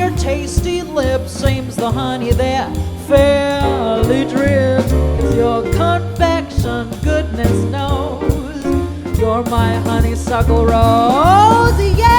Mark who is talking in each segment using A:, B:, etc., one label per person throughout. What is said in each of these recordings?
A: your tasty lips seems the honey that fairly drips. Your confection, goodness knows, you're my honeysuckle rose, yeah.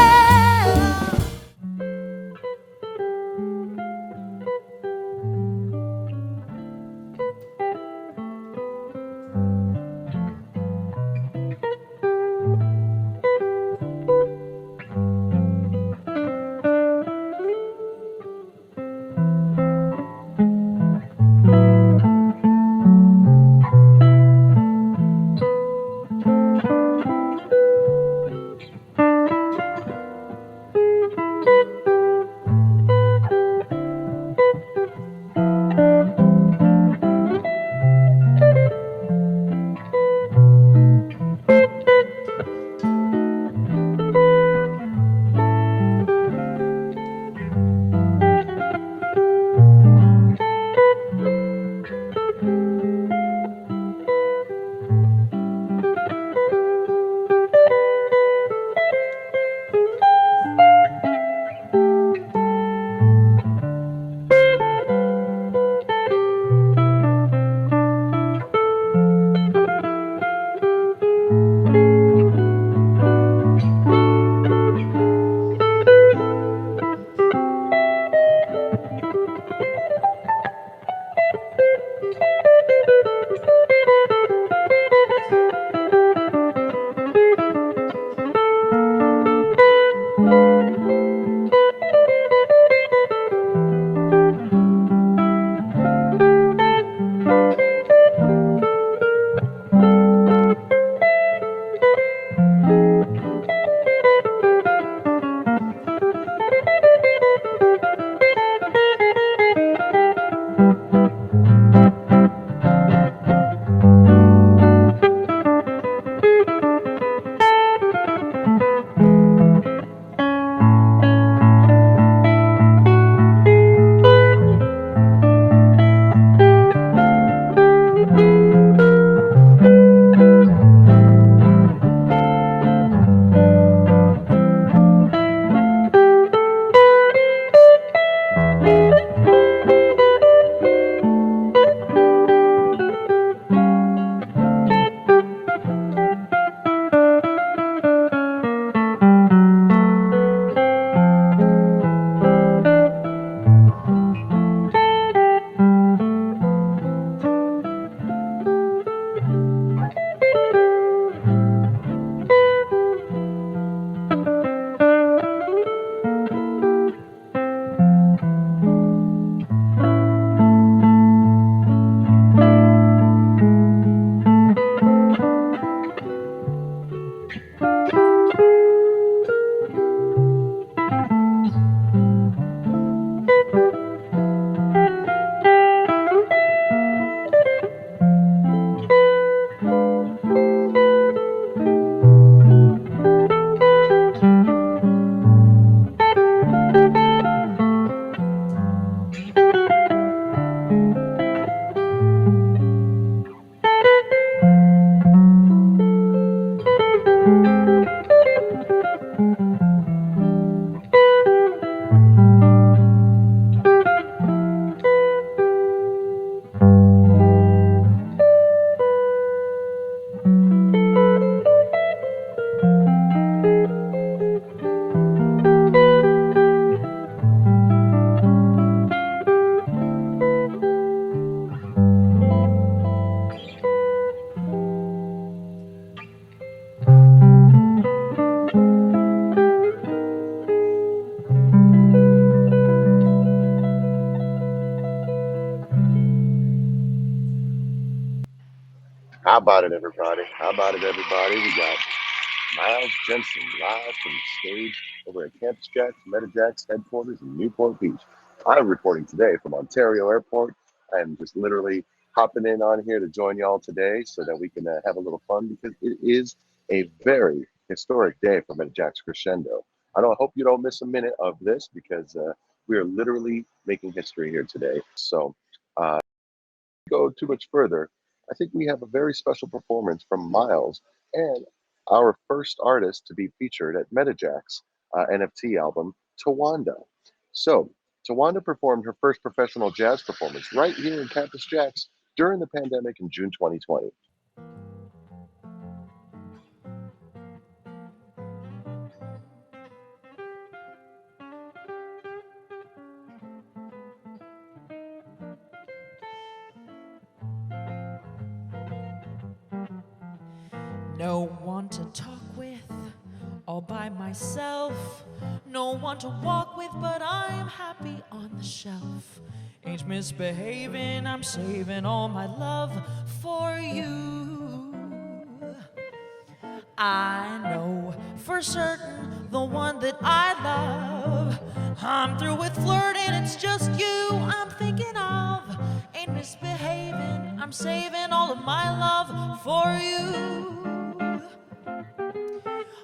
B: How about it, everybody? How about it, everybody? We got Miles Jensen live from the stage over at MetaJAX MetaJAX headquarters in Newport Beach. I'm reporting today from Ontario Airport. I'm just literally hopping in on here to join y'all today so that we can have a little fun, because it is a very historic day for MetaJAX Crescendo. I hope you don't miss a minute of this, because we are literally making history here today. So go too much further, I think we have a very special performance from Miles, and our first artist to be featured at MetaJAX NFT Album, Tawanda. So Tawanda performed her first professional jazz performance right here in Campus Jax during the pandemic in June 2020.
A: No one to talk with, all by myself. No one to walk with, but I'm happy on the shelf. Ain't misbehaving, I'm saving all my love for you. I know for certain the one that I love. I'm through with flirting, it's just you I'm thinking of. Ain't misbehaving, I'm saving all of my love for you.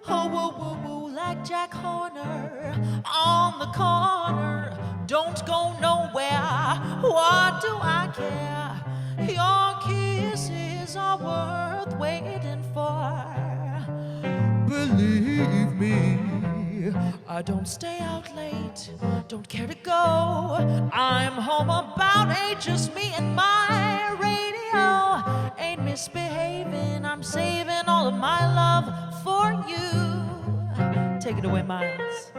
A: Oh, woo, woo, woo, like Jack Horner on the corner. Don't go nowhere, what do I care? Your kisses are worth waiting for. Believe me, I don't stay out late, don't care to go. I'm home about 8, just me and my radio. Ain't misbehaving, I'm saving all of my love for you. Take it away, Miles.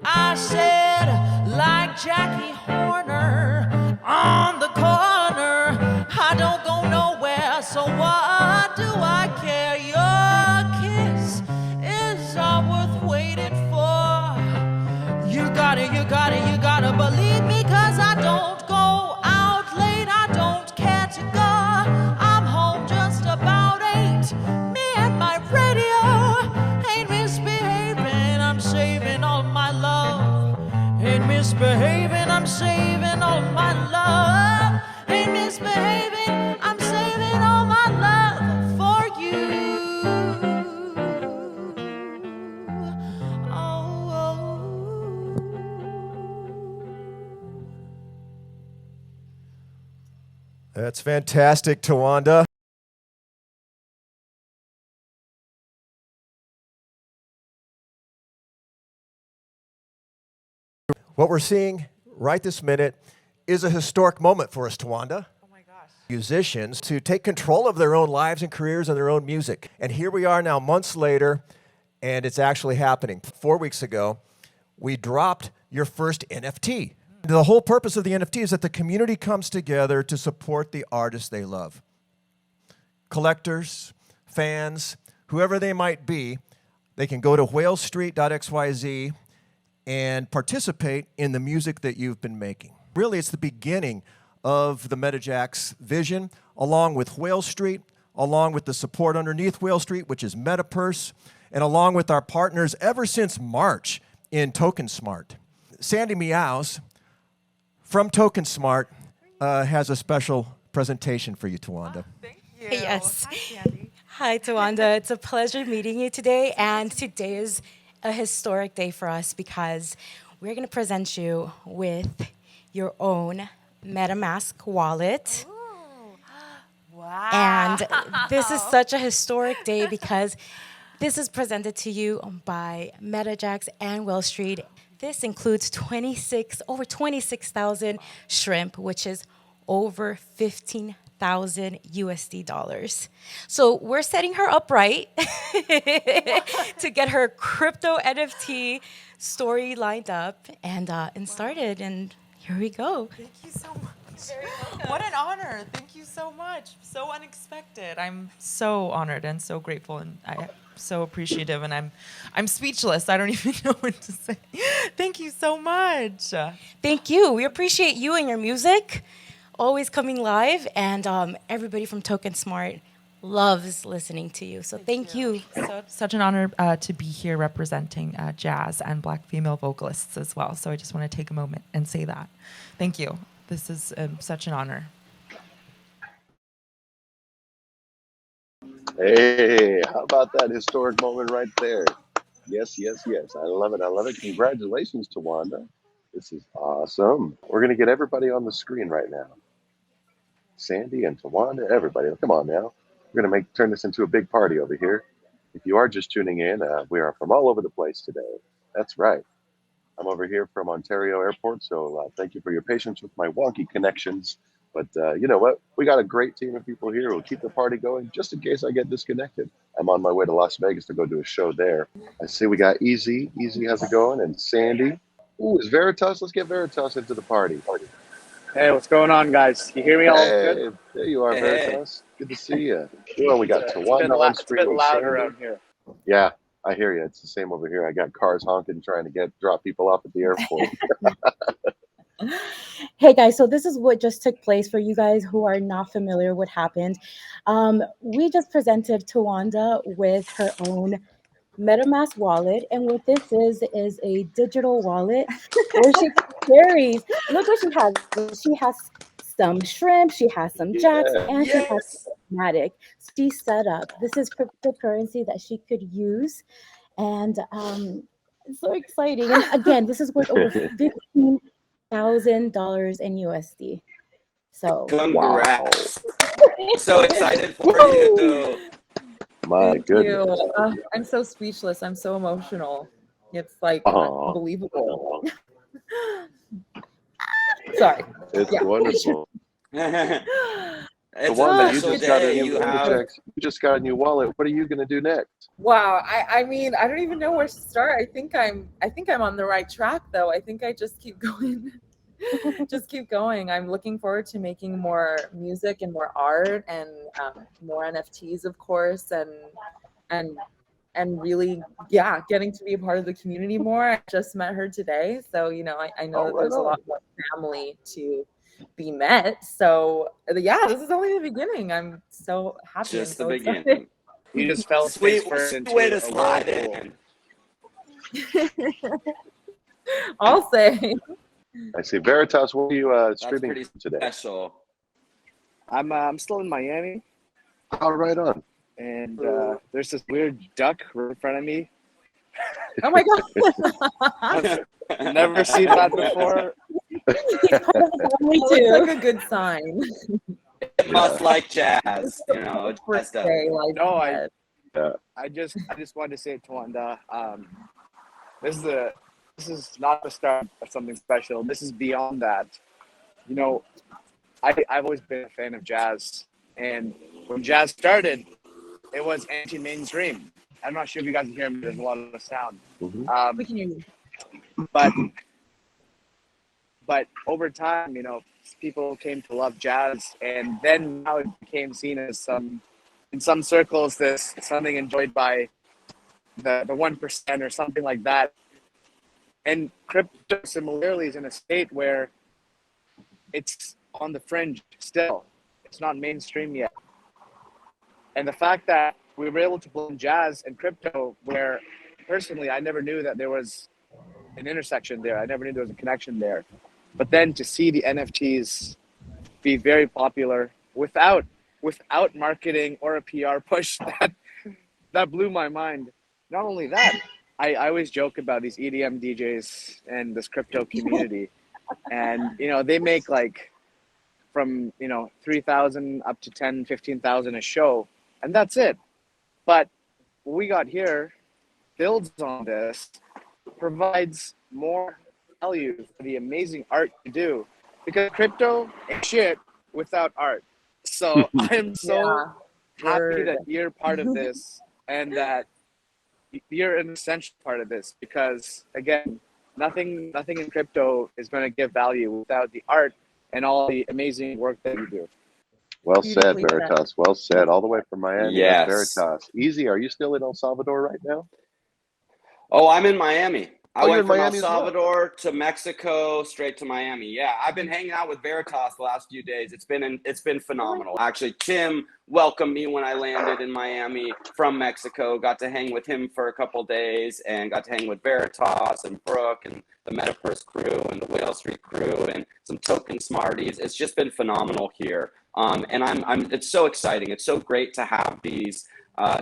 A: I said, like Jackie Horner on the corner, I don't go nowhere, so what do I care? Your kiss is all worth waiting for. You gotta believe me, 'cause I don't go out late, I don't care to go. I'm home just about 8, me and my radio. Ain't misbehaving, I'm saving all my love. Ain't misbehaving, I'm saving all my love. Ain't misbehaving, I'm saving all my love for you.
C: That's fantastic, Tawanda. What we're seeing right this minute is a historic moment for us, Tawanda.
D: Oh my gosh.
C: Musicians to take control of their own lives and careers and their own music. And here we are now months later, and it's actually happening. 4 weeks ago, we dropped your first NFT. The whole purpose of the NFT is that the community comes together to support the artists they love. Collectors, fans, whoever they might be, they can go to WhaleStreet.xyz and participate in the music that you've been making. Really, it's the beginning of the MetaJAX vision, along with WhaleStreet, along with the support underneath WhaleStreet, which is MetaPurse, and along with our partners ever since March in TokenSmart. Sandymeows from TokenSmart has a special presentation for you, Tawanda.
D: Thank you.
E: Yes.
D: Hi, Sandy. Hi, Tawanda. It's a pleasure meeting you today. And today is a historic day for us because we're going to present you with your own MetaMask wallet.
E: Wow.
D: And this is such a historic day because this is presented to you by MetaJAX and WhaleStreet. This includes over 26,000 shrimp, which is over 15,000 USD dollars. So we're setting her up right to get her crypto NFT story lined up and started. And here we go.
E: Thank you so much. What an honor. Thank you so much. So unexpected. I'm so honored and so grateful, and I'm so appreciative, and I'm speechless. I don't even know what to say. Thank you so much.
D: Thank you. We appreciate you and your music, always coming live, and everybody from TokenSmart loves listening to you. So thank you.
E: Such an honor to be here representing jazz and Black female vocalists as well. So I just want to take a moment and say that. Thank you. This is such an honor.
B: Hey, how about that historic moment right there? Yes, yes, yes. I love it. I love it. Congratulations, Tawanda. This is awesome. We're going to get everybody on the screen right now. Sandy and Tawanda, everybody. Come on now. We're going to turn this into a big party over here. If you are just tuning in, we are from all over the place today. That's right. I'm over here from Ontario Airport, so thank you for your patience with my wonky connections. But you know what? We got a great team of people here who will keep the party going just in case I get disconnected. I'm on my way to Las Vegas to go do a show there. I see we got Easy. Easy, how's it going? And Sandy. Ooh, is Veritas? Let's get Veritas into the party.
F: Hey, what's going on, guys? You hear me all good?
B: There you are, Veritas. Good to see you. Well, we got Tawanda on screen.
F: It's a bit loud around here.
B: Yeah, I hear you. It's the same over here. I got cars honking trying to drop people off at the airport.
G: Hey guys, so this is what just took place for you guys who are not familiar what happened. We just presented Tawanda with her own MetaMask wallet, and what this is a digital wallet where she carries, look what she has. She has some shrimp, she has some jacks, and she has Matic. She's set up. This is cryptocurrency that she could use, and it's so exciting. And again, this is worth over $15,000 in USD. So
H: congrats. So excited for you too.
B: My
I: Thank
B: goodness.
I: you. I'm so speechless. I'm so emotional. It's like unbelievable. Sorry.
B: It's wonderful.
H: It's
B: Tawanda,
H: a
B: you
H: special
B: just got
H: day.
B: a new MetaJAX. You just got a new wallet. What are you going to do next?
I: Wow. I mean, I don't even know where to start. I think I'm on the right track though. I think I just keep going. Just keep going. I'm looking forward to making more music and more art and more NFTs, of course, and really, getting to be a part of the community more. I just met her today, so I know that there's a lot more family to be met. So this is only the beginning. I'm so happy.
H: Just
I: and so
H: the
I: excited.
H: beginning.
F: You just fell
H: Sweet way to
F: a
H: slide
F: whirlpool.
H: in.
I: I'll say.
B: I see. Veritas, what are you
H: That's
B: streaming
H: pretty
B: today?
H: special.
F: I'm still in Miami,
B: Oh, right on.
F: and there's this weird duck right in front of me.
I: Oh my god.
F: I've never seen that before.
I: Me too. It's like a good sign.
H: It must like jazz,
I: First
H: Just up.
I: day, like
F: No,
I: that.
F: I just wanted to say, Tawanda, this is not the start of something special. This is beyond that. I've always been a fan of jazz, and when jazz started, it was anti-mainstream. I'm not sure if you guys can hear me. There's a lot of sound.
I: We can hear you.
F: But over time, people came to love jazz, and then now it became seen as in some circles, this something enjoyed by the 1% or something like that. And crypto similarly is in a state where it's on the fringe still. It's not mainstream yet. And the fact that we were able to blend jazz and crypto, where personally I never knew that there was an intersection there. I never knew there was a connection there. But then to see the NFTs be very popular without without marketing or a PR push. That blew my mind. Not only that, I always joke about these EDM DJs and this crypto community, and they make like from 3,000 up to 10, 15,000 a show, and that's it. But what we got here builds on this, provides more value for the amazing art you do, because crypto ain't shit without art. So I am so happy that you're part of this and that you're an essential part of this, because again, nothing in crypto is going to give value without the art and all the amazing work that you do.
B: Well said, Veritas. Well said. All the way from Miami.
H: Yes.
B: That's Veritas. Easy. Are you still in El Salvador right now?
H: Oh, I'm in Miami. I went from El
B: Miami as well?
H: Salvador to Mexico, straight to Miami. Yeah, I've been hanging out with Veritas the last few days. It's been phenomenal. Actually, Tim welcomed me when I landed in Miami from Mexico. Got to hang with him for a couple days, and got to hang with Veritas and Brooke and the MetaPurse crew and the WhaleStreet crew and some TokenSmarties. It's just been phenomenal here. And it's so exciting. It's so great to have these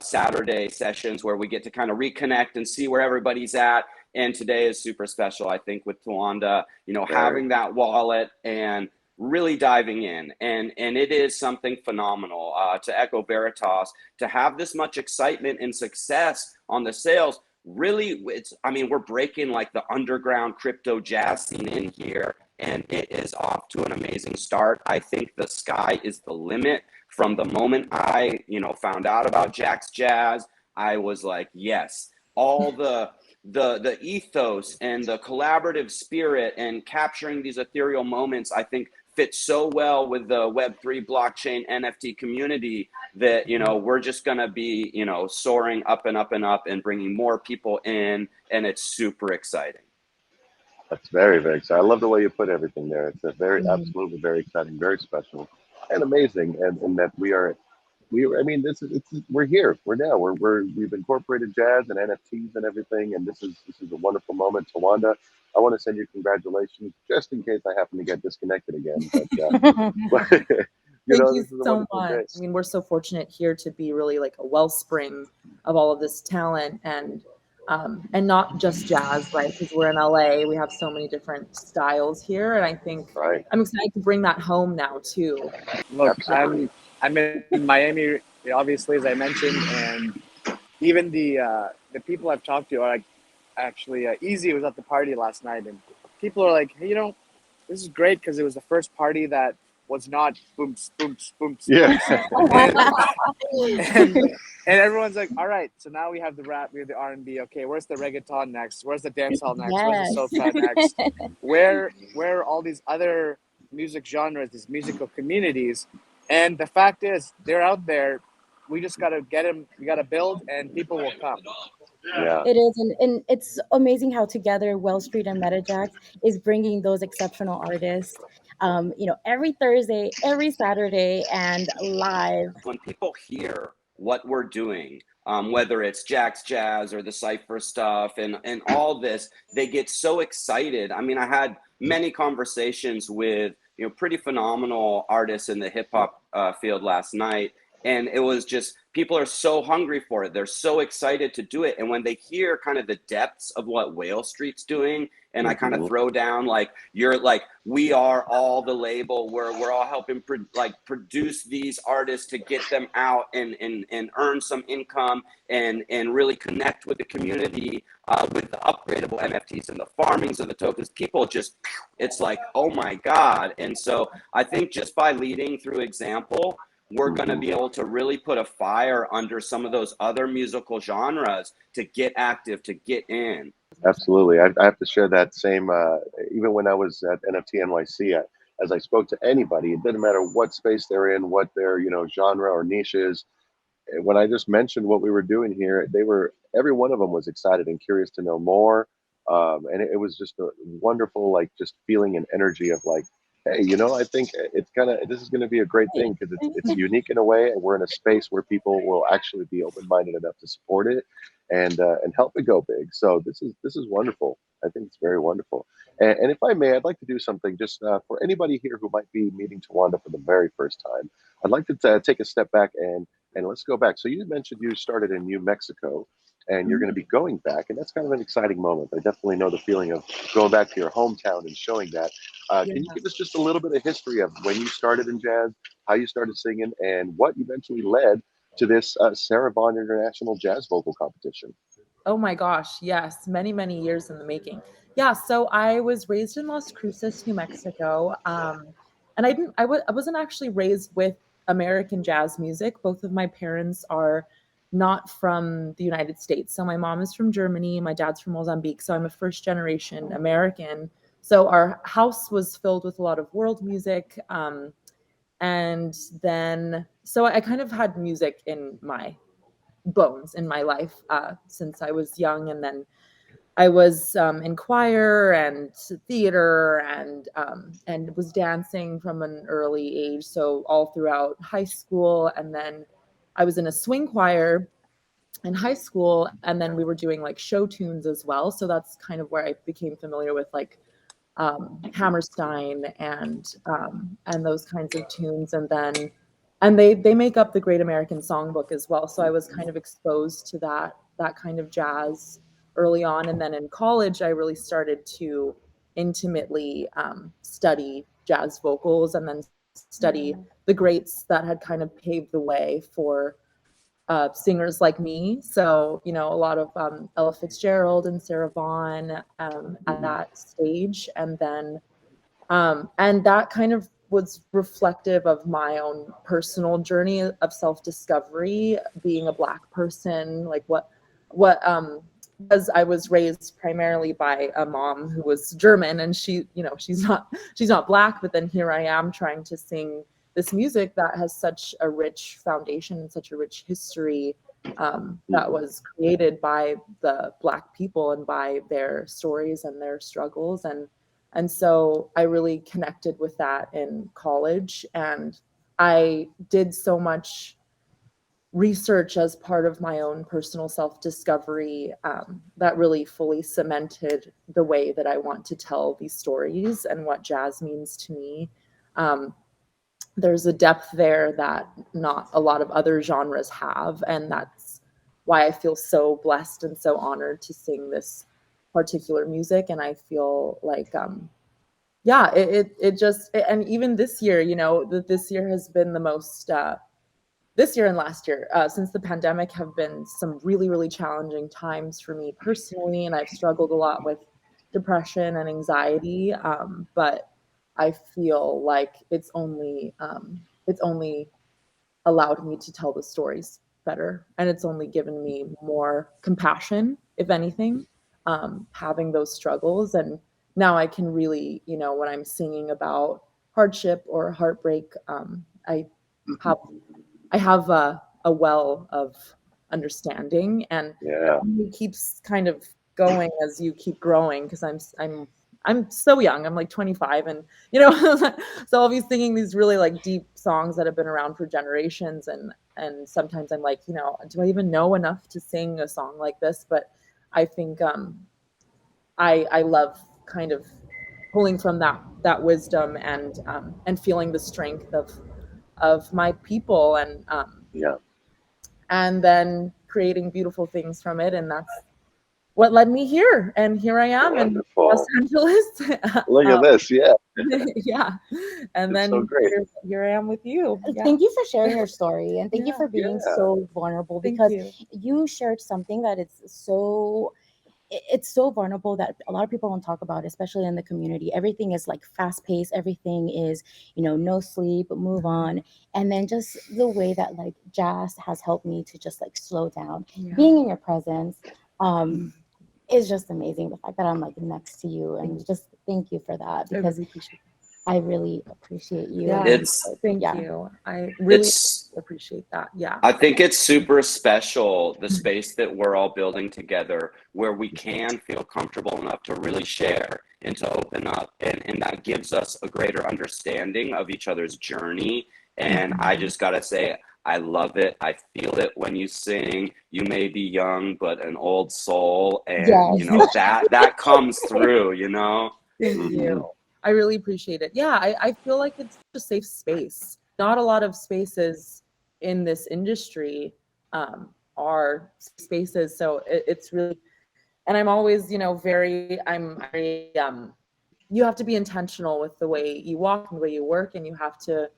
H: Saturday sessions where we get to kind of reconnect and see where everybody's at. And today is super special, I think, with Tawanda, having that wallet and really diving in. And it is something phenomenal, to echo Veritas, to have this much excitement and success on the sales. Really, we're breaking like the underground crypto jazz scene in here, and it is off to an amazing start. I think the sky is the limit. From the moment I, found out about Jax Jazz, I was like, yes, all the ethos and the collaborative spirit and capturing these ethereal moments, I think fits so well with the Web3 blockchain NFT community that, we're just going to be, soaring up and up and up and bringing more people in. And it's super exciting.
B: That's very, very exciting. I love the way you put everything there. It's a absolutely very exciting, very special and amazing. And that we're here. We've incorporated jazz and NFTs and everything. And this is a wonderful moment. Tawanda, I want to send you congratulations, just in case I happen to get disconnected again. But,
I: Thank you so much.
B: Day.
I: I mean, we're so fortunate here to be really like a wellspring of all of this talent, and not just jazz, right? Because we're in LA, we have so many different styles here, and I think I'm excited to bring that home now too.
F: Look, I'm in Miami, obviously, as I mentioned, and even the people I've talked to are like, actually, Easy was at the party last night, and people are like, hey, this is great because it was the first party that was not booms, booms, booms.
B: Yeah.
F: And everyone's like, all right, so now we have the rap, we have the R&B. Okay, where's the reggaeton next? Where's the dancehall next?
G: Yes.
F: Where's the soca next? Where are all these other music genres, these musical communities? And the fact is, they're out there. We just got to get them. We got to build, and people will come.
B: Yeah.
G: It is, and it's amazing how together WhaleStreet and MetaJAX is bringing those exceptional artists, every Thursday, every Saturday, and live.
H: When people hear what we're doing, whether it's Jax Jazz or the Cipher stuff and all this, they get so excited. I mean, I had many conversations with pretty phenomenal artists in the hip hop field last night. And it was just, people are so hungry for it. They're so excited to do it. And when they hear kind of the depths of what WhaleStreet's doing, and I kind of throw down like, we are all the label, we're all helping produce these artists to get them out and earn some income and really connect with the community with the upgradable NFTs and the farmings of the tokens. People just, it's like, oh my God. And so I think just by leading through example, we're going to be able to really put a fire under some of those other musical genres to get active, to get in.
B: Absolutely. I have to share that same, even when I was at NFT NYC, as I spoke to anybody, it didn't matter what space they're in, what their, genre or niche is. When I just mentioned what we were doing here, every one of them was excited and curious to know more. And it was just a wonderful, just feeling and energy of Hey, I think this is going to be a great thing because it's unique in a way, and we're in a space where people will actually be open-minded enough to support it and help it go big. So this is wonderful. I think it's very wonderful. And if I may, I'd like to do something just for anybody here who might be meeting Tawanda for the very first time. I'd like to take a step back and let's go back. So you mentioned you started in New Mexico, and you're going to be going back, and that's kind of an exciting moment. I definitely know the feeling of going back to your hometown and showing that.
I: Yeah.
B: Can you give us just a little bit of history of when you started in jazz, how you started singing, and what eventually led to this Sarah Vaughan International Jazz Vocal Competition?
I: Oh my gosh, yes, many, many years in the making. Yeah, so I was raised in Las Cruces, New Mexico, and I wasn't actually raised with American jazz music. Both of my parents are not from the United States. So my mom is from Germany, my dad's from Mozambique. So I'm a first generation American. So our house was filled with a lot of world music. And then, so I kind of had music in my bones in my life since I was young. And then I was in choir and theater and was dancing from an early age. So all throughout high school. And then I was in a swing choir in high school, and then we were doing like show tunes as well. So that's kind of where I became familiar with like Hammerstein and those kinds of tunes. And then they make up the Great American Songbook as well. So I was kind of exposed to that kind of jazz early on. And then in college, I really started to intimately study jazz vocals and then study the greats that had kind of paved the way for singers like me. So, a lot of Ella Fitzgerald and Sarah Vaughan at that stage. And then, and that kind of was reflective of my own personal journey of self-discovery, being a Black person, like because I was raised primarily by a mom who was German, and she's not Black, but then here I am trying to sing this music that has such a rich foundation and such a rich history that was created by the Black people and by their stories and their struggles. And so I really connected with that in college, and I did so much research as part of my own personal self-discovery that really fully cemented the way that I want to tell these stories and what jazz means to me. There's a depth there that not a lot of other genres have, and that's why I feel so blessed and so honored to sing this particular music. And I feel like and even this year, this year has been the most this year and last year since the pandemic have been some really, really challenging times for me personally, and I've struggled a lot with depression and anxiety, but I feel like it's only allowed me to tell the stories better, and it's only given me more compassion, if anything, having those struggles. And now I can really, when I'm singing about hardship or heartbreak, I have a well of understanding, and it keeps kind of going as you keep growing, because I'm so young. I'm like 25, and so I'll be singing these really like deep songs that have been around for generations, and sometimes I'm like, do I even know enough to sing a song like this? But I think I love kind of pulling from that wisdom and feeling the strength of my people, and then creating beautiful things from it. And that's what led me here. And here I am in Los Angeles.
B: Look at this. Yeah.
I: Yeah. And then
B: so great.
I: Here I am with you. Yeah.
G: Thank you for sharing your story, and thank you for being so vulnerable, because you shared something that it's so vulnerable that a lot of people don't talk about, especially in the community. Everything is like fast paced. Everything is, no sleep, move on. And then just the way that like jazz has helped me to just like slow down. Being in your presence is just amazing. The fact that I'm like next to you, and just thank you for that, because I really appreciate you.
I: Yeah,
H: It's
I: thank
G: Yeah.
I: you. I really
H: it's
I: appreciate that. Yeah.
H: I think it's super special, the space that we're all building together, where we can feel comfortable enough to really share and to open up. And that gives us a greater understanding of each other's journey. And I just got to say, I love it. I feel it when you sing. You may be young, but an old soul. And, you
G: Yes.
H: know, that comes through, you know?
I: Thank you. I really appreciate it. Yeah, I feel like it's a safe space. Not a lot of spaces in this industry are spaces. So it's really, and I'm always, you know, I'm very, you have to be intentional with the way you walk and the way you work, and you have to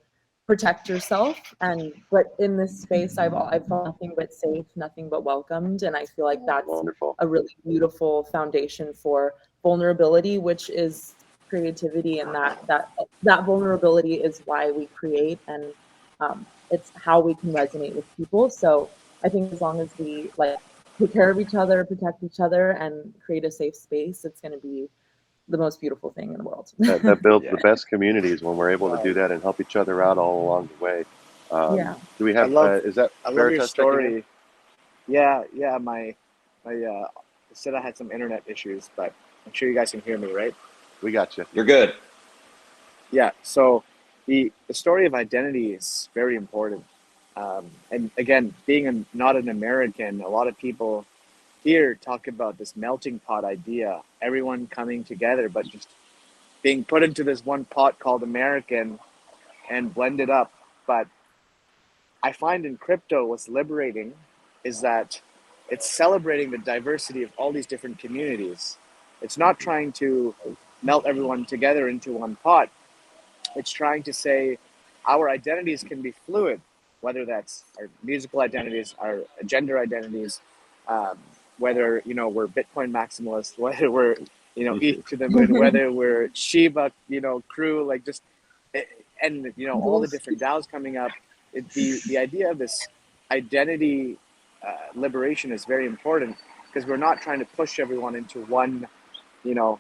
I: protect yourself. But in this space, I've felt nothing but safe, nothing but welcomed. And I feel like that's
B: Wonderful.
I: a really beautiful foundation for vulnerability, which is creativity, and that vulnerability is why we create, and it's how we can resonate with people. So I think as long as we like take care of each other, protect each other, and create a safe space, it's going to be the most beautiful thing in the world.
B: That builds the best communities when we're able to do that and help each other out all along the way.
I: Yeah.
B: Do we have? Is that
F: I love your
B: Veritas checking in?
F: story. Yeah, my said I had some internet issues, but I'm sure you guys can hear me, right?
B: We got you.
H: You're good.
F: Yeah. So the story of identity is very important. And again, being not an American, a lot of people here talk about this melting pot idea, everyone coming together, but just being put into this one pot called American and blended up. But I find in crypto what's liberating is that it's celebrating the diversity of all these different communities. It's not trying to melt everyone together into one pot. It's trying to say our identities can be fluid, whether that's our musical identities, our gender identities, whether, you know, we're Bitcoin maximalists, whether we're, you know, ETH to the moon, whether we're Shiba, you know, crew, like just, and, you know, all the different DAOs coming up. The idea of this identity liberation is very important, because we're not trying to push everyone into one, you know,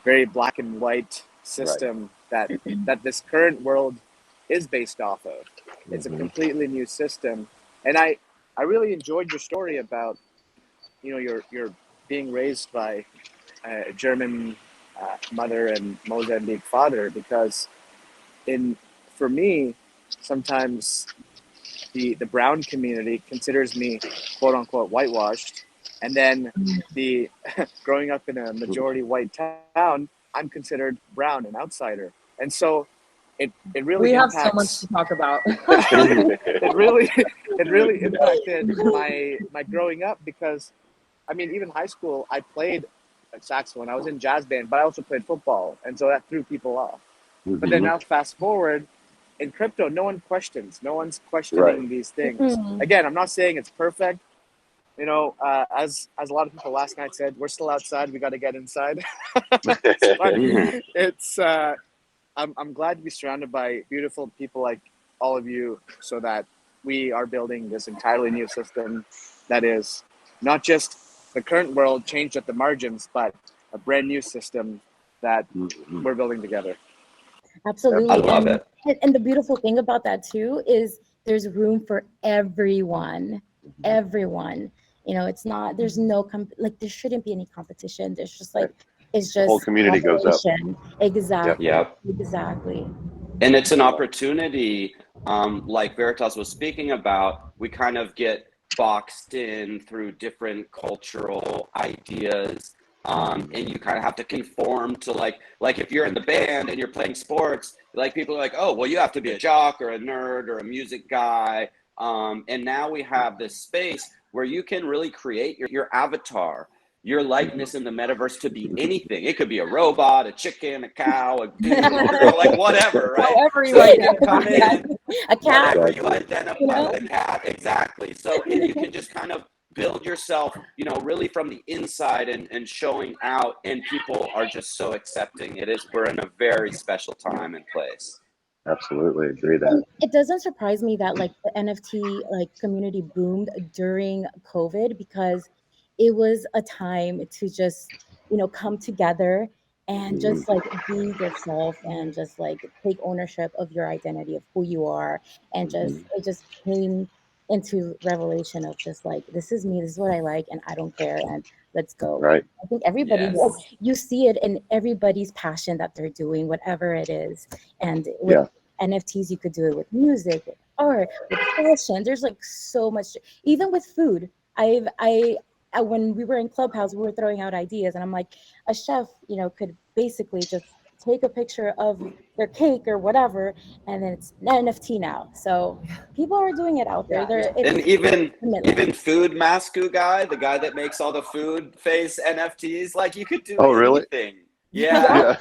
F: very black and white system that this current world is based off of. It's a completely new system. And I really enjoyed your story about, you know, you're being raised by a German mother and Mozambique father, because for me, sometimes the brown community considers me quote unquote whitewashed, and then the growing up in a majority white town, I'm considered brown, an outsider. And so it really
I: we have
F: impacts,
I: so much to talk about.
F: it really impacted my growing up, because I mean, even high school, I played saxophone, I was in jazz band, but I also played football, and so that threw people off. But then now fast forward, in crypto, no one questions. No one's questioning these things. Again, I'm not saying it's perfect. You know, as a lot of people last night said, we're still outside. We got to get inside. It's I'm glad to be surrounded by beautiful people like all of you, so that we are building this entirely new system that is not just the current world changed at the margins, but a brand new system that we're building together.
G: Absolutely.
H: I love it.
G: And the beautiful thing about that too is there's room for everyone. Everyone. You know, it's not, there's no like there shouldn't be any competition. There's just like, it's just
B: The whole community goes up.
G: Exactly.
H: Yep.
G: Exactly.
H: And it's an opportunity, like Veritas was speaking about, we kind of get boxed in through different cultural ideas, and you kind of have to conform to like if you're in the band and you're playing sports, like people are like, oh, well, you have to be a jock or a nerd or a music guy. And now we have this space where you can really create your avatar, your likeness in the metaverse to be anything. It could be a robot, a chicken, a cow, a dude, like whatever, right?
I: However you
H: So
I: like
H: you can come in,
G: A cat.
H: whatever you identify with a cat, exactly. So and you can just kind of build yourself, you know, really from the inside and showing out, and people are just so accepting. We're in a very special time and place.
B: Absolutely agree that.
G: And it doesn't surprise me that like the NFT like community boomed during COVID, because it was a time to just, you know, come together and just like be yourself and just like take ownership of your identity of who you are. And just it just came into revelation of just like, this is me, this is what I like, and I don't care, and let's go.
B: Right.
G: I think everybody, you see it in everybody's passion that they're doing, whatever it is. And with NFTs, you could do it with music, with art, with fashion. There's like so much, even with food. When we were in Clubhouse, we were throwing out ideas, and I'm like, a chef, could basically just take a picture of their cake or whatever, and then it's an NFT now. So people are doing it out there.
H: And even Food Masku guy, the guy that makes all the food face NFTs, like you could do anything. Yeah.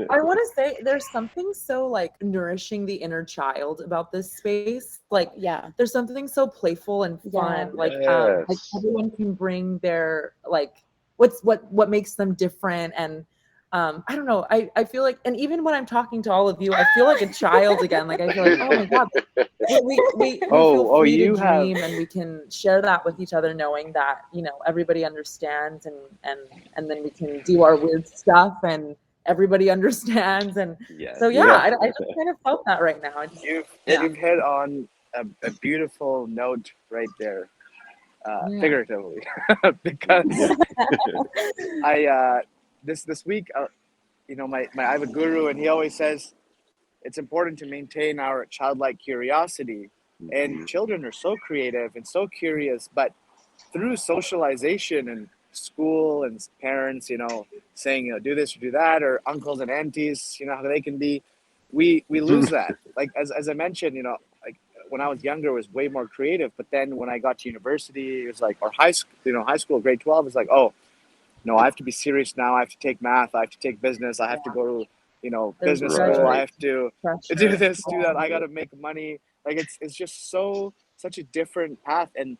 I: I want to say there's something so like nourishing the inner child about this space. Like, there's something so playful and fun. Like, like everyone can bring their like what makes them different. And I don't know. I feel like, and even when I'm talking to all of you, I feel like a child again. Like I feel like, oh my God, we feel free to dream, and we can share that with each other, knowing that everybody understands, and then we can do our weird stuff, and everybody understands. And so I just kind of felt that right now.
F: You've hit on a beautiful note right there, figuratively, because this week, I have a guru, and he always says it's important to maintain our childlike curiosity. And children are so creative and so curious, but through socialization and school and parents, saying, do this or do that, or uncles and aunties, how they can be, we lose that. Like, as I mentioned, like when I was younger, it was way more creative. But then when I got to university, it was like, or high school, grade 12, is like, oh, no, I have to be serious now. I have to take math. I have to take business. I have to go to, business school. I have to do this, do that. I got to make money. Like it's just such a different path. And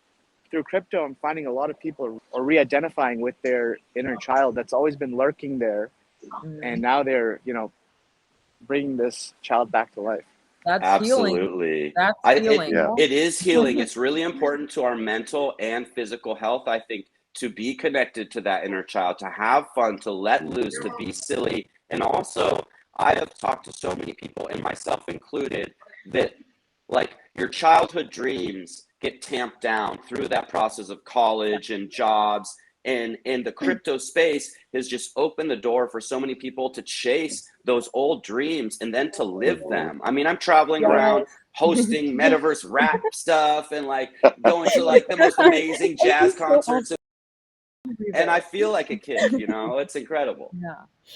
F: through crypto, I'm finding a lot of people are re-identifying with their inner child that's always been lurking there. And now they're, bringing this child back to life.
I: That's
H: absolutely
I: healing. That's healing.
H: It is healing. It's really important to our mental and physical health, I think, to be connected to that inner child, to have fun, to let loose, to be silly. And also, I have talked to so many people, and myself included, that like your childhood dreams get tamped down through that process of college and jobs. And the crypto space has just opened the door for so many people to chase those old dreams and then to live them. I mean, I'm traveling around hosting metaverse rap stuff and like going to like the most amazing jazz concerts. And I feel like a kid, it's incredible.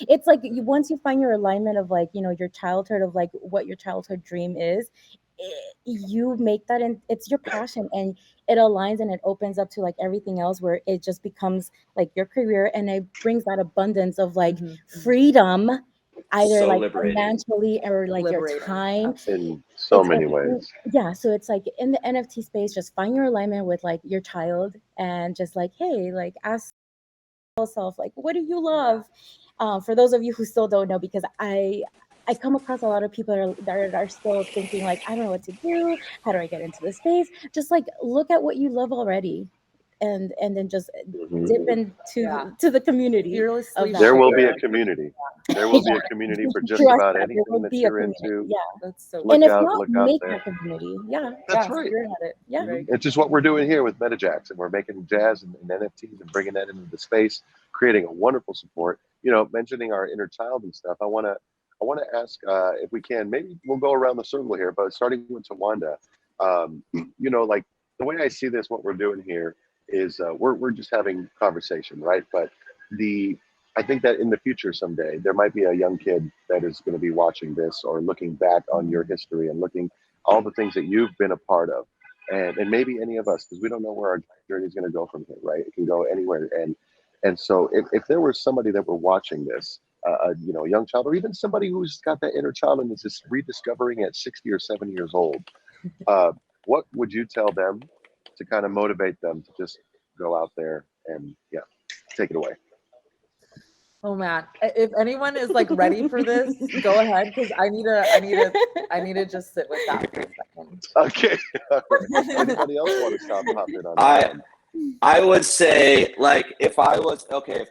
G: It's like once you find your alignment of like, your childhood, of like what your childhood dream is, you make that, and it's your passion, and it aligns and it opens up to like everything else, where it just becomes like your career, and it brings that abundance of like freedom, either
H: so
G: like
H: liberating.
G: financially or like your time,
B: in so many
G: like,
B: ways.
G: So it's like in the NFT space, just find your alignment with like your child, and just like, hey, like ask yourself, like, what do you love? For those of you who still don't know, because I come across a lot of people that are still thinking like, I don't know what to do. How do I get into the space? Just like look at what you love already, and then just dip into to the community.
B: There will be a community. There will be a community for just about anything that you're into.
I: That's so.
G: And if not, make that community.
B: That's right. It's just what we're doing here with MetaJAX, and we're making jazz and NFTs and bringing that into the space, creating a wonderful support. Mentioning our inner child and stuff. I want to ask if we can, maybe we'll go around the circle here, but starting with Tawanda, like the way I see this, what we're doing here is we're just having conversation, right? But I think that in the future someday, there might be a young kid that is going to be watching this or looking back on your history and looking all the things that you've been a part of, and maybe any of us, because we don't know where our journey is going to go from here, right? It can go anywhere. And so if there was somebody that were watching this, a young child, or even somebody who's got that inner child and is just rediscovering at 60 or 70 years old, what would you tell them to kind of motivate them to just go out there and take it away?
I: Oh man, if anyone is like ready for this, go ahead, because I need to just sit with that for a second.
B: Okay. Anybody else want to hop in on that?
H: I would say, like, if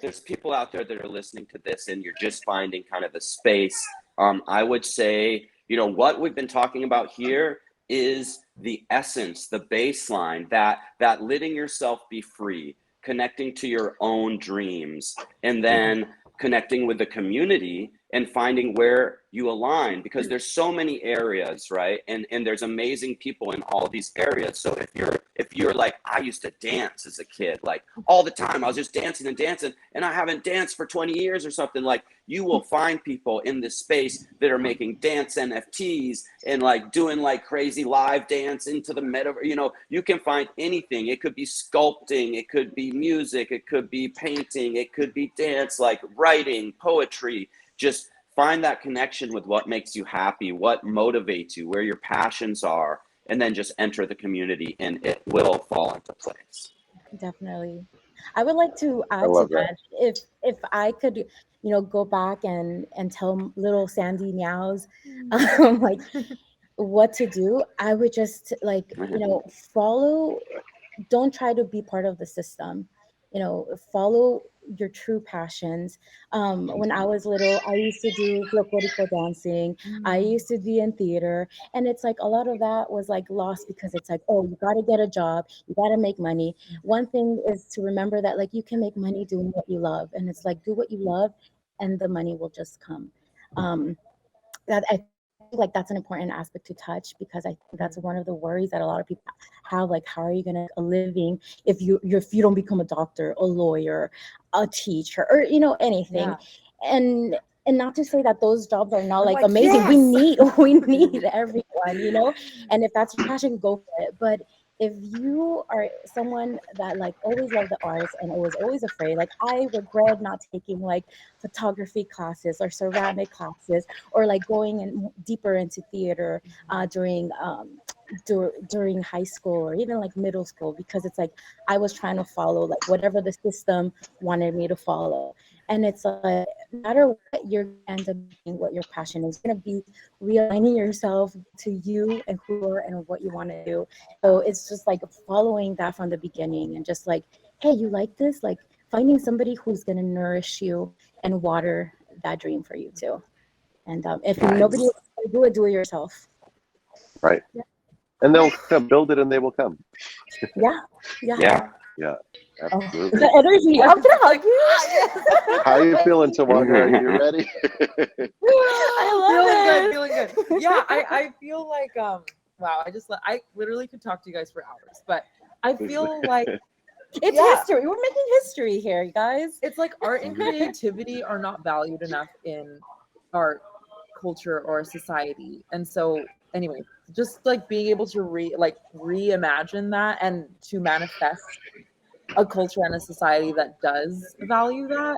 H: there's people out there that are listening to this and you're just finding kind of the space, I would say, what we've been talking about here is the essence, the baseline, that letting yourself be free, connecting to your own dreams, and then connecting with the community and finding where you align, because there's so many areas, right? And there's amazing people in all these areas. So if you're like, I used to dance as a kid, like all the time, I was just dancing and I haven't danced for 20 years or something, like you will find people in this space that are making dance NFTs and like doing like crazy live dance into the metaverse. You can find anything. It could be sculpting, it could be music, it could be painting, it could be dance, like writing, poetry. Just find that connection with what makes you happy, what motivates you, where your passions are, and then just enter the community and it will fall into place.
G: Definitely. I would like to add to that. If I could, go back and tell little Sandymeows, like what to do, I would just follow. Don't try to be part of the system. Follow your true passions. When I was little, I used to do folklorico dancing. I used to be in theater, and it's like a lot of that was like lost because it's like, oh, you got to get a job, you got to make money. One thing is to remember that like you can make money doing what you love, and it's like do what you love, and the money will just come. That I think like that's an important aspect to touch, because I think that's one of the worries that a lot of people have. Like, how are you gonna a living if you don't become a doctor, a lawyer, a teacher, or anything? And not to say that those jobs are not like amazing. Yes! We need everyone, and if that's your passion, go for it. But if you are someone that like always loved the arts and was always afraid, like I regret not taking like photography classes or ceramic classes, or like going in deeper into theater during high school or even like middle school, because it's like I was trying to follow like whatever the system wanted me to follow. And it's like, no matter what, you're going to end up being what your passion is. You're going to be realigning yourself to you and who you are and what you want to do. So it's just like following that from the beginning, and just like, hey, you like this? Like finding somebody who's going to nourish you and water that dream for you too. And if nobody else can do it yourself.
B: Right. Yeah. And they'll build it and they will come.
G: Yeah.
B: Absolutely.
G: The energy. I'm gonna hug you.
B: How are you feeling, Tawanda? Are you ready?
I: Feeling good. Yeah, I feel like wow. I literally could talk to you guys for hours, but I feel like
G: it's history. We're making history here, you guys.
I: It's like art and creativity are not valued enough in our culture or society, and so anyway, just like being able to reimagine that and to manifest a culture and a society that does value that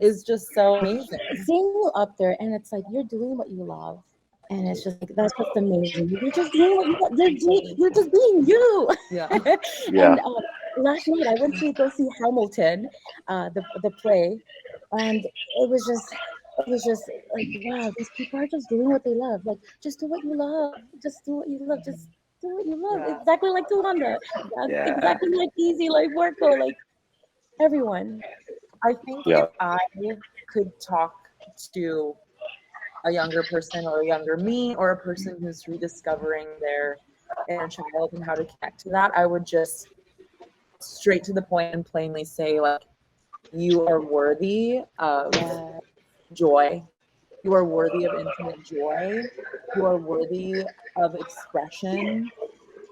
I: is just so amazing.
G: Seeing you up there, and it's like you're doing what you love, and it's just like that's just amazing. You're just doing what you love. You're just being you.
I: Yeah.
G: And last night I went to go see Hamilton, the play, and it was just like, wow, these people are just doing what they love. Like, just do what you love. Just do what you love. Just do what you love. Yeah. Exactly like Tawanda. Exactly like Easy, like Marco, like everyone.
I: I think if I could talk to a younger person or a younger me or a person who's rediscovering their inner child and how to connect to that, I would just straight to the point and plainly say, like, you are worthy of joy. You are worthy of infinite joy. You are worthy of expression.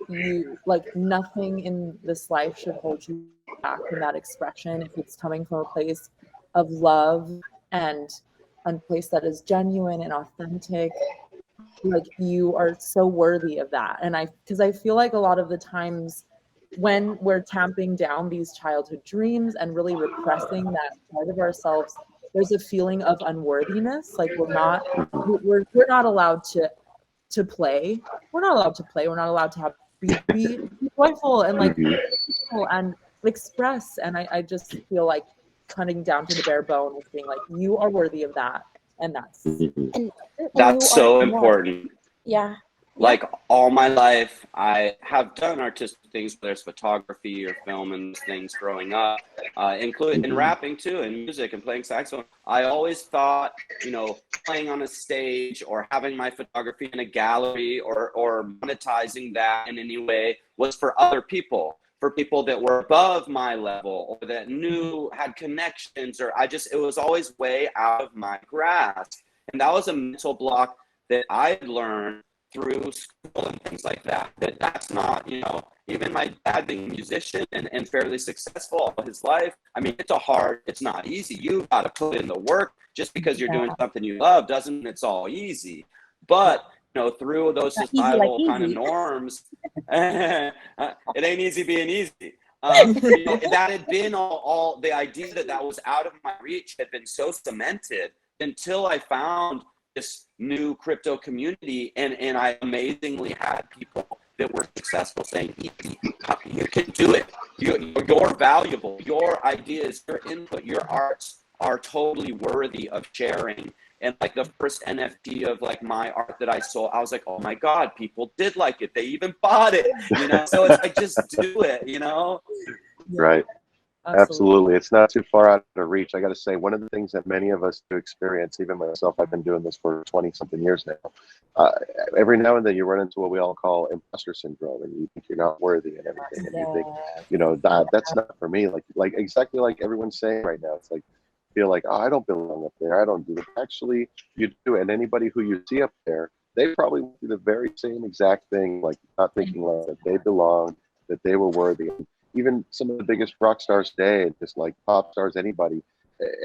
I: You, like, nothing in this life should hold you back from that expression if it's coming from a place of love and a place that is genuine and authentic. Like, you are so worthy of that. And because I feel like a lot of the times when we're tamping down these childhood dreams and really repressing that part of ourselves, there's a feeling of unworthiness. Like we're not allowed to play. We're not allowed to play. We're not allowed to be joyful and like and express. And I just feel like cutting down to the bare bone is being like, you are worthy of that, and that's
H: that's so important.
G: Yeah.
H: Like all my life, I have done artistic things, whether it's photography or film and things growing up, including in rapping too, and music and playing saxophone. I always thought, you know, playing on a stage or having my photography in a gallery or monetizing that in any way was for other people, for people that were above my level or that had connections, or it was always way out of my grasp. And that was a mental block that I had learned through school and things like that, that's not, you know, even my dad being a musician and fairly successful all his life. I mean, it's not easy. You got to put in the work. Just because you're doing something you love doesn't mean it's all easy. But, you know, through those societal kind of norms, it ain't easy being easy. You know, that had been all the idea that was out of my reach had been so cemented until I found this new crypto community, and I amazingly had people that were successful saying, you can do it. You're valuable. Your ideas, your input, your arts are totally worthy of sharing. And like the first NFT of like my art that I sold, I was like, oh my God, people did like it. They even bought it, you know? So it's like, just do it, you know?
B: Right. Absolutely. It's not too far out of reach. I got to say, one of the things that many of us do experience, even myself, I've been doing this for 20 something years now. Every now and then you run into what we all call imposter syndrome, and you think you're not worthy and everything. And you think, you know, that's not for me. Like exactly like everyone's saying right now. It's like, feel like, oh, I don't belong up there. I don't do it. Actually, you do. And anybody who you see up there, they probably do the very same exact thing, like not thinking like that they belong, that they were worthy. Even some of the biggest rock stars today, just like pop stars, anybody,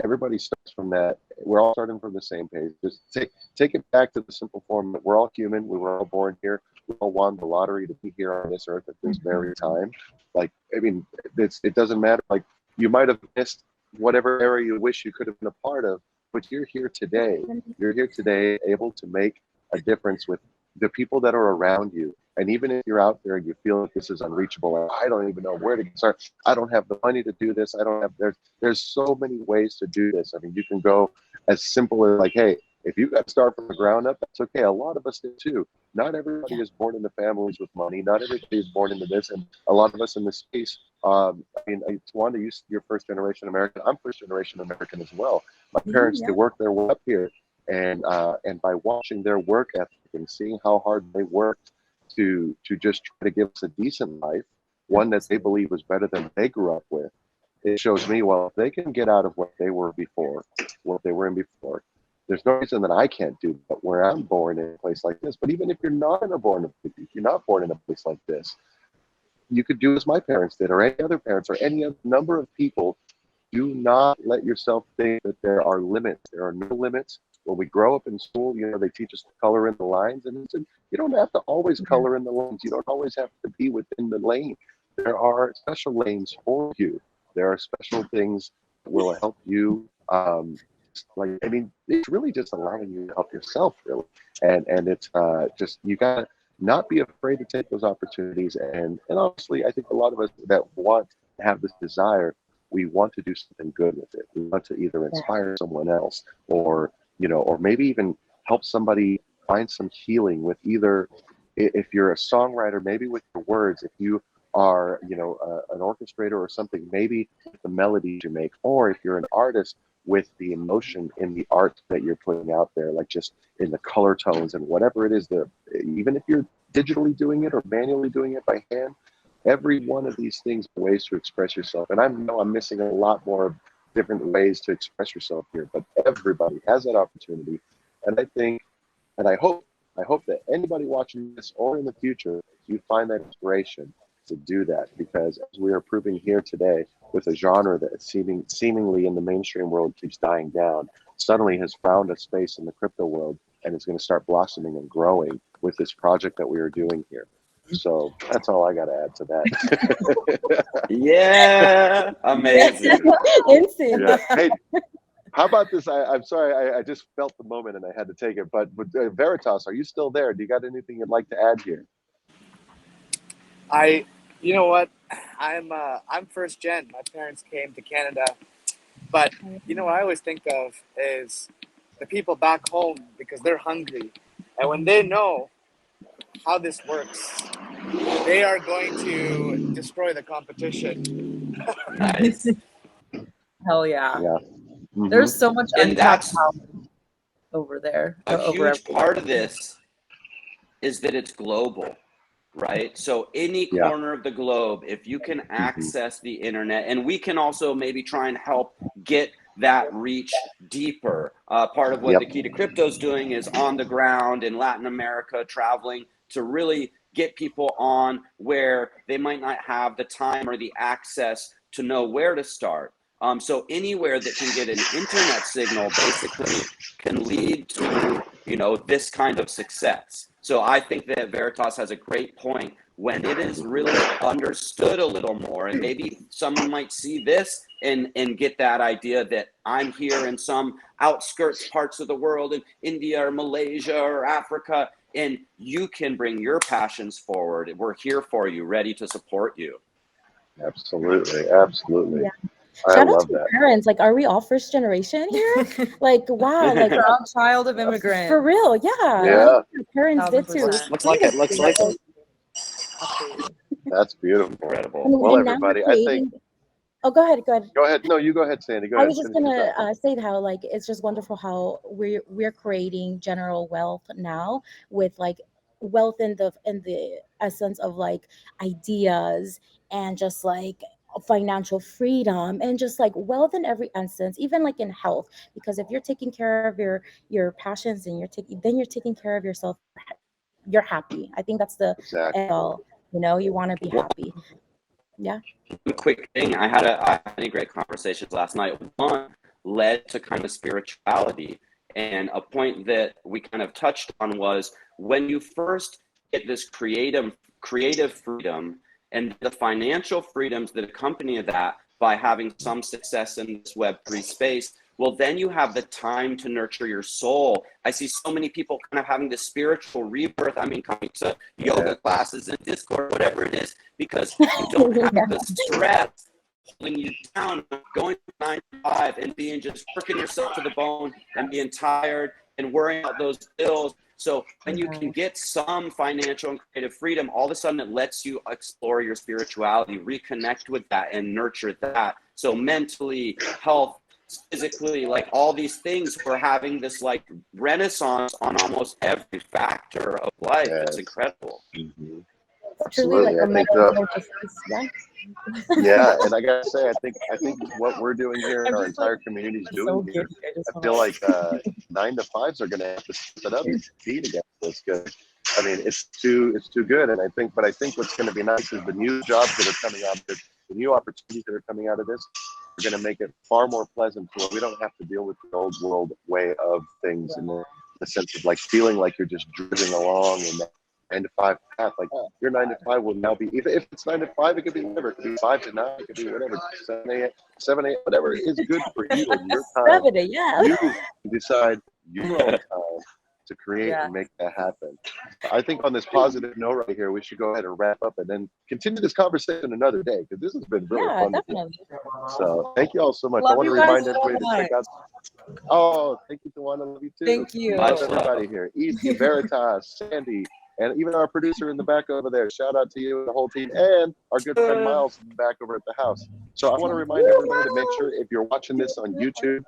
B: everybody starts from that. We're all starting from the same page. Just take it back to the simple form that we're all human. We were all born here. We all won the lottery to be here on this earth at this very time. Like, I mean, it doesn't matter. Like, you might have missed whatever era you wish you could have been a part of, but you're here today. You're here today, able to make a difference with the people that are around you. And even if you're out there and you feel like this is unreachable, and I don't even know where to start, I don't have the money to do this, there's so many ways to do this. I mean, you can go as simple as like, hey, if you got to start from the ground up, that's okay. A lot of us did too. Not everybody is born into families with money. Not everybody is born into this. And a lot of us in this space, I mean, Tawanda, you're first generation American. I'm first generation American as well. My parents, they worked their way up here. And by watching their work ethic and seeing how hard they worked to just try to give us a decent life, one that they believe was better than they grew up with, it shows me, well, if they can get out of what they were before, what they were in before, there's no reason that I can't do that where I'm born in a place like this. But even if you're not born in a place like this, you could do as my parents did, or any other parents, or any other number of people. Do not let yourself think that there are limits. There are no limits. When we grow up in school, you know, they teach us to color in the lines, and you don't have to always color in the lines. You don't always have to be within the lane. There are special lanes for you. There are special things that will help you. Like, I mean, it's really just allowing you to help yourself, really. And it's just, you gotta not be afraid to take those opportunities. And honestly, I think a lot of us that want to have this desire, we want to do something good with it. We want to either inspire someone else, or, you know, or maybe even help somebody find some healing with either, if you're a songwriter, maybe with your words, if you are, you know, an orchestrator or something, maybe with the melodies you make, or if you're an artist, with the emotion in the art that you're putting out there, like just in the color tones and whatever it is, that even if you're digitally doing it or manually doing it by hand, every one of these things are ways to express yourself. And I know I'm missing a lot more different ways to express yourself here, but everybody has that opportunity. And I think, and I hope that anybody watching this or in the future, you find that inspiration to do that, because as we are proving here today, with a genre that seemingly in the mainstream world keeps dying down, suddenly has found a space in the crypto world and is going to start blossoming and growing with this project that we are doing here. So that's all I got to add to that.
H: Yeah, amazing.
G: Insane.
B: Yeah. Hey, how about this? I'm sorry, I just felt the moment and I had to take it. But Veritas, are you still there? Do you got anything you'd like to add here?
F: You know what? I'm first gen. My parents came to Canada, but you know what I always think of is the people back home, because they're hungry, and when they know how this works. They are going to destroy the competition.
H: Nice.
I: Hell yeah.
B: Yeah.
I: There's so much
H: And
I: untapped
H: that's
I: talent over there.
H: a
I: over
H: huge
I: everywhere.
H: part of this is that it's global, right? So any
B: Yeah.
H: corner of the globe, if you can access the internet, and we can also maybe try and help get that reach deeper. Part of what
B: Yep.
H: the KeyToCrypto is doing is on the ground in Latin America, traveling to really get people on where they might not have the time or the access to know where to start. So anywhere that can get an internet signal basically can lead to, you know, this kind of success. So I think that Veritas has a great point when it is really understood a little more, and maybe someone might see this and get that idea that I'm here in some outskirts parts of the world in India or Malaysia or Africa, and you can bring your passions forward. We're here for you, ready to support you.
B: Absolutely. Absolutely.
G: Yeah.
B: I
G: Shout out
B: love
G: to
B: that.
G: parents. Like, are we all first generation here? Like, wow. Like,
I: Proud child of immigrant.
G: for real. Yeah.
B: Yeah.
G: Parents did too.
I: 1000%.
F: Looks like it. Looks like it.
B: That's beautiful.
H: Incredible.
B: Well,
G: And now we're
B: everybody, I think.
G: creating. Oh, go ahead. Go ahead.
B: Go ahead. No, you go ahead, Sandy. Go
G: I
B: ahead.
G: was just
B: Finish your
G: gonna
B: thought.
G: say how like it's just wonderful how we're creating general wealth now with like wealth in the essence of like ideas and just like financial freedom and just like wealth in every instance, even like in health. Because if you're taking care of your passions and you're taking care of yourself, you're happy. I think that's the
B: Exactly.
G: end all. You know, you want to be happy. Yeah.
H: One quick thing, I had any great conversations last night. One led to kind of spirituality, and a point that we kind of touched on was when you first get this creative freedom and the financial freedoms that accompany that by having some success in this Web3 space, well, then you have the time to nurture your soul. I see so many people kind of having this spiritual rebirth. I mean, coming to yoga classes and Discord, whatever it is, because you don't have the stress holding you down, going 9 to 5 and being just working yourself to the bone and being tired and worrying about those bills. So when you can get some financial and creative freedom, all of a sudden it lets you explore your spirituality, reconnect with that and nurture that. So mentally, health, physically, like all these things, we're having this like renaissance on almost every factor of life.
B: Yes.
H: It's incredible.
B: Mm-hmm.
G: Truly like
B: Absolutely.
G: a
B: I think
G: yeah.
B: yeah, and I gotta say, I think what we're doing here and our entire community is doing here, I feel like 9 to 5s are gonna have to step it up and compete against this because I mean it's too good. And I think what's gonna be nice is the new jobs that are coming out of this, the new opportunities that are coming out of this are gonna make it far more pleasant to where we don't have to deal with the old world way of things in the sense of like feeling like you're just driving along and 9 to 5 path. Like your 9 to 5 will now be, even if it's 9 to 5, it could be whatever. It could be 5 to 9, it could be whatever. 7 8, whatever is good for you and your time.
G: 7 yeah.
B: You decide your own time to create and make that happen. I think on this positive note right here, we should go ahead and wrap up and then continue this conversation another day because this has been really fun.
G: Definitely.
B: So thank you all so much.
I: Love
B: I want to
I: you guys
B: remind
I: so
B: everybody to check out. Oh, thank you, Tawanda. Love you too.
I: Thank you.
B: Love everybody here. EZ, Veritas, Sandy, and even our producer in the back over there. Shout out to you and the whole team, and our good friend Miles in the back over at the house. So I want to remind everybody to make sure if you're watching this on YouTube,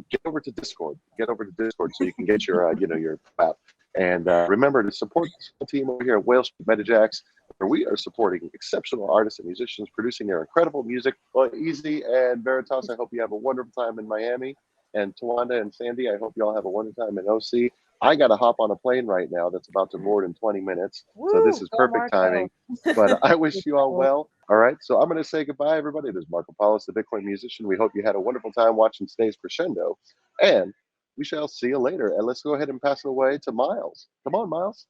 B: get over to Discord. Get over to Discord so you can get your your app. And remember to support the team over here at WhaleStreet MetaJAX, where we are supporting exceptional artists and musicians producing their incredible music. Well, EZ and Veritas, I hope you have a wonderful time in Miami. And Tawanda and Sandy, I hope you all have a wonderful time in OC. I got to hop on a plane right now that's about to board in 20 minutes. So this is perfect timing. But I wish you all well. All right. So I'm going to say goodbye, everybody. This is Marco Palos, the Bitcoin musician. We hope you had a wonderful time watching today's Crescendo. And we shall see you later. And let's go ahead and pass it away to Miles. Come on, Miles.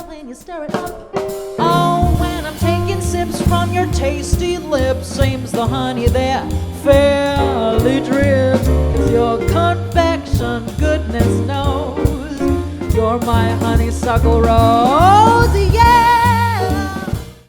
A: smell when you stir it up. Oh, when I'm taking sips from your tasty lips, seems the honey there fairly drips. Your confection, goodness knows, you're my honeysuckle rose, yeah.